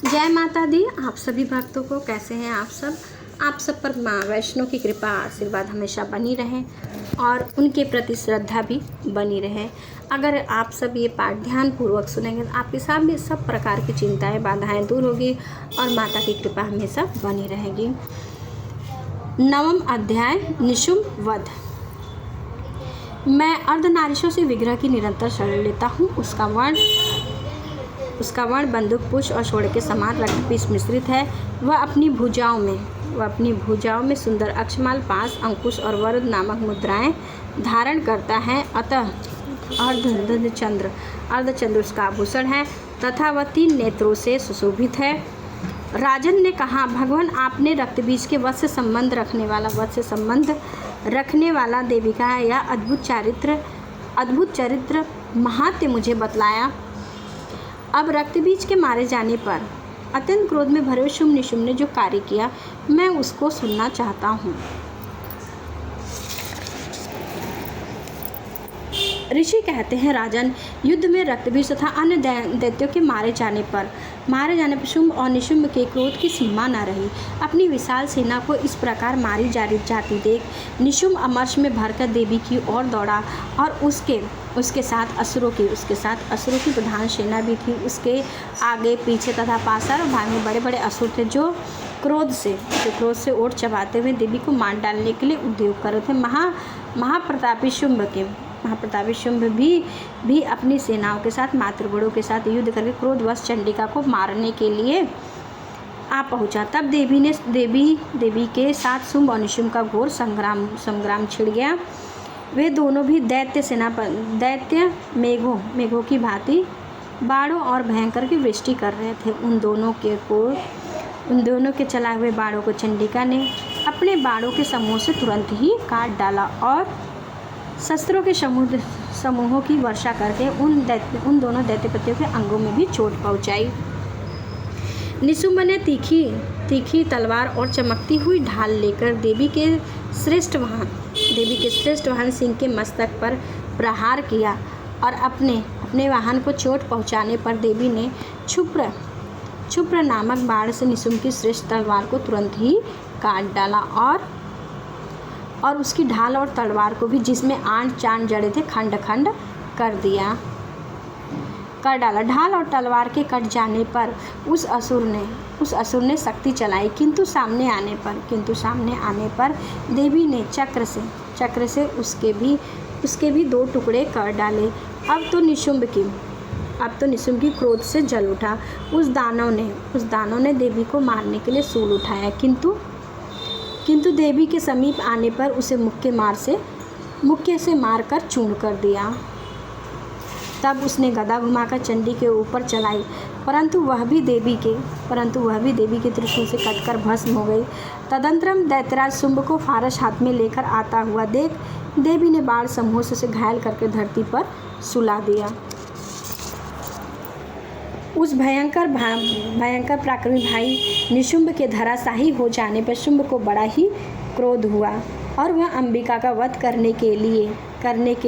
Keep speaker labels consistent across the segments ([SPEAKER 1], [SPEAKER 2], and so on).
[SPEAKER 1] जय माता दी। आप सभी भक्तों को कैसे हैं आप सब पर माँ वैष्णो की कृपा आशीर्वाद हमेशा बनी रहे और उनके प्रति श्रद्धा भी बनी रहे। अगर आप सब ये पाठ ध्यान पूर्वक सुनेंगे तो आपके सामने सब प्रकार की चिंताएं बाधाएं दूर होगी और माता की कृपा हमेशा बनी रहेगी। नवम अध्याय निशुम्भ वध। मैं अर्धनारीशों से विग्रह की निरंतर शरण लेता हूँ। उसका वर्ण बंदूक पुष्प और शोड़ के समान रक्तपीस मिश्रित है। वह अपनी भुजाओं में सुंदर अक्षमाल, पास, अंकुश और वरद नामक मुद्राएं धारण करता है। अतः अर्धचंद्र उसका आभूषण है तथा वह 3 नेत्रों से सुशोभित है। राजन ने कहा, भगवान आपने रक्तबीज के वध से संबंध रखने वाला देवी का यह अद्भुत चरित्र महात्म्य मुझे बतलाया। अब रक्तबीज के मारे जाने पर अत्यंत क्रोध में भरे शुंभ निशुम्भ ने जो कार्य किया, मैं उसको सुनना चाहता हूँ। ऋषि कहते हैं, राजन, युद्ध में रक्तबीज तथा अन्य दैत्यों के मारे जाने पर शुंभ और निशुम्भ के क्रोध की सीमा न रही। अपनी विशाल सेना को इस प्रकार मारी जाती देख निशुम्भ अमर्ष में भरकर देवी की ओर दौड़ा और उसके साथ असुरों की प्रधान सेना भी थी। उसके आगे पीछे तथा पासारों भाग में बड़े बड़े असुर थे जो क्रोध से ओट चबाते हुए देवी को मार डालने के लिए उद्योग कर रहे थे। महाप्रतापी शुंभ भी अपनी सेनाओं के साथ, मातृगणों के साथ युद्ध करके क्रोधवश चंडिका को मारने के लिए आ पहुंचा। तब देवी के साथ शुंभ और निशुम्भ का घोर संग्राम छिड़ गया। वे दोनों भी दैत्य मेघों की भांति बाणों और भयंकर की वृष्टि कर रहे थे। उन दोनों के चलाए हुए बाणों को चंडिका ने अपने बाणों के समूह से तुरंत ही काट डाला और शस्त्रों के समूहों की वर्षा करके उन दोनों दैत्यपतियों के अंगों में भी चोट पहुंचाई। निशुम्भ ने तीखी तलवार और चमकती हुई ढाल लेकर देवी के श्रेष्ठ वाहन सिंह के मस्तक पर प्रहार किया और अपने वाहन को चोट पहुंचाने पर देवी ने क्षुप्र नामक बाण से निशुम्भ की श्रेष्ठ तलवार को तुरंत ही काट डाला और उसकी ढाल और तलवार को भी, जिसमें आंट चांट जड़े थे, खंड खंड कर डाला। ढाल और तलवार के कट जाने पर उस असुर ने शक्ति चलाई, किंतु सामने आने पर देवी ने चक्र से उसके भी 2 टुकड़े कर डाले। अब तो निशुम्भ की क्रोध से जल उठा। उस दानव ने देवी को मारने के लिए सूल उठाया, किंतु देवी के समीप आने पर उसे मुक्के से मारकर चूर्ण कर दिया। तब उसने गदा घुमाकर चंडी के ऊपर चलाई, परंतु वह भी देवी के त्रिशूल से कटकर भस्म हो गई। तदंतरम दैत्यराज शुंभ को फारस हाथ में लेकर आता हुआ देख देवी ने बाण समूह से उसे घायल करके धरती पर सुला दिया। उस भयंकर पराक्रमी भाई निशुम्भ के धराशायी हो जाने पर शुंभ को बड़ा ही क्रोध हुआ और वह अंबिका का वध करने के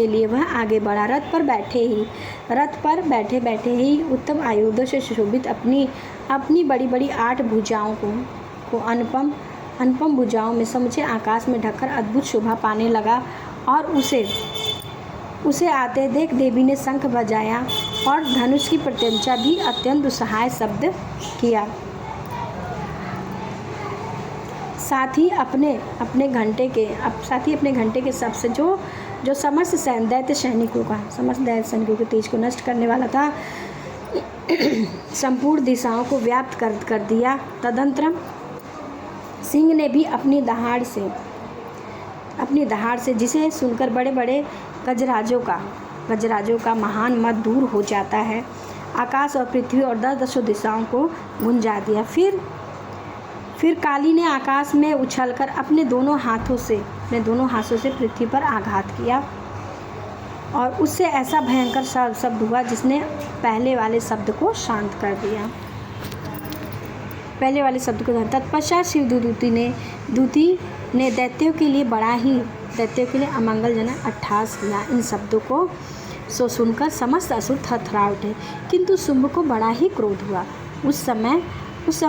[SPEAKER 1] लिए वह आगे बढ़ा। रथ पर बैठे ही उत्तम आयुधों से सुशोभित अपनी बड़ी बड़ी 8 भुजाओं को अनुपम भुजाओं में समूचे आकाश में ढककर अद्भुत शोभा पाने लगा और उसे आते देख देवी ने शंख बजाया और धनुष की प्रत्यंचा भी अत्यंत दुस्सहाय शब्द किया। साथ ही अपने घंटे के शब्द से जो समस्त दैत्य सैनिकों के तेज को नष्ट करने वाला था, संपूर्ण दिशाओं को व्याप्त कर दिया। तदंतरम सिंह ने भी अपनी दहाड़ से, जिसे सुनकर बड़े बड़े गजराजों का महान मद दूर हो जाता है, आकाश और पृथ्वी और 10 दिशाओं को गुंजा दिया। फिर काली ने आकाश में उछलकर अपने दोनों हाथों से पृथ्वी पर आघात किया और उससे ऐसा भयंकर शब्द हुआ जिसने पहले वाले शब्द को शांत कर दिया। तत्पश्चात शिवदूती ने दैत्यों के लिए अमंगलजनक अट्टहास किया। इन शब्दों को सुनकर समस्त असुर थरथरा उठे, किंतु शुंभ को बड़ा ही क्रोध हुआ। उस समय उस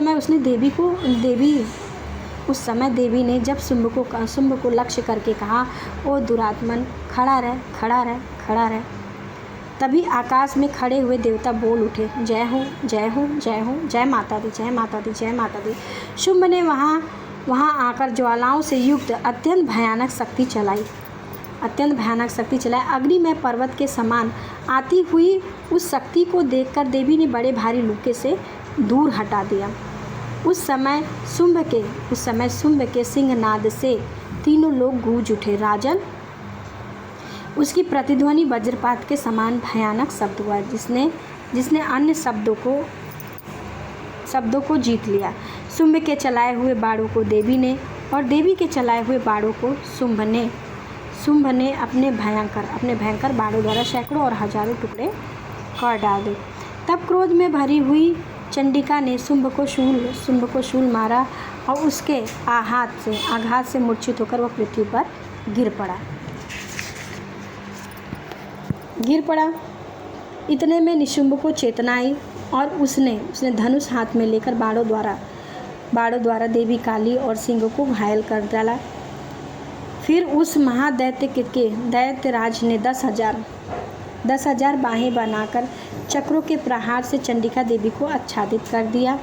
[SPEAKER 1] समय देवी ने जब शुंभ को लक्ष्य करके कहा, ओ दुरात्मन, खड़ा रह, खड़ा रह, खड़ा रह। तभी आकाश में खड़े हुए देवता बोल उठे, जय हो, जय हो, जय हो, जय माता दी, जय माता दी, जय माता दी। शुंभ ने वहाँ आकर ज्वालाओं से युक्त अत्यंत भयानक शक्ति चलाई। अग्निमय पर्वत के समान आती हुई उस शक्ति को देखकर देवी ने बड़े भारी लुके से दूर हटा दिया। उस समय शुंभ के सिंहनाद से तीनों लोग गूंज उठे। राजन, उसकी प्रतिध्वनि वज्रपात के समान भयानक शब्द हुआ, जिसने अन्य शब्दों को जीत लिया। शुंभ के चलाए हुए बाणों को देवी ने, और देवी के चलाए हुए बाणों को शुंभ ने अपने भयंकर बाणों द्वारा सैकड़ों और हजारों टुकड़े कर डाले। तब क्रोध में भरी हुई चंडिका ने शुंभ को शूल मारा और उसके आघात से मूर्छित होकर वह पृथ्वी पर गिर पड़ा। इतने में निशुंभ को चेतना आई और उसने धनुष हाथ में लेकर बाणों द्वारा देवी काली और सिंह को घायल कर डाला। फिर उस दैत्यराज ने 10,000 बाहें बनाकर चक्रों के प्रहार से चंडिका देवी को आच्छादित कर दिया।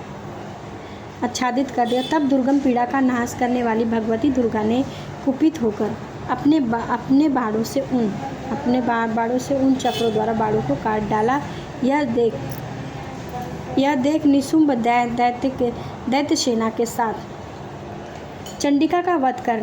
[SPEAKER 1] तब दुर्गम पीड़ा का नाश करने वाली भगवती दुर्गा ने कुपित होकर अपने बाणों से उन चक्रों द्वारा बाणों को काट डाला। यह देख निशुंभ दैत्य सेना के साथ चंडिका का वध कर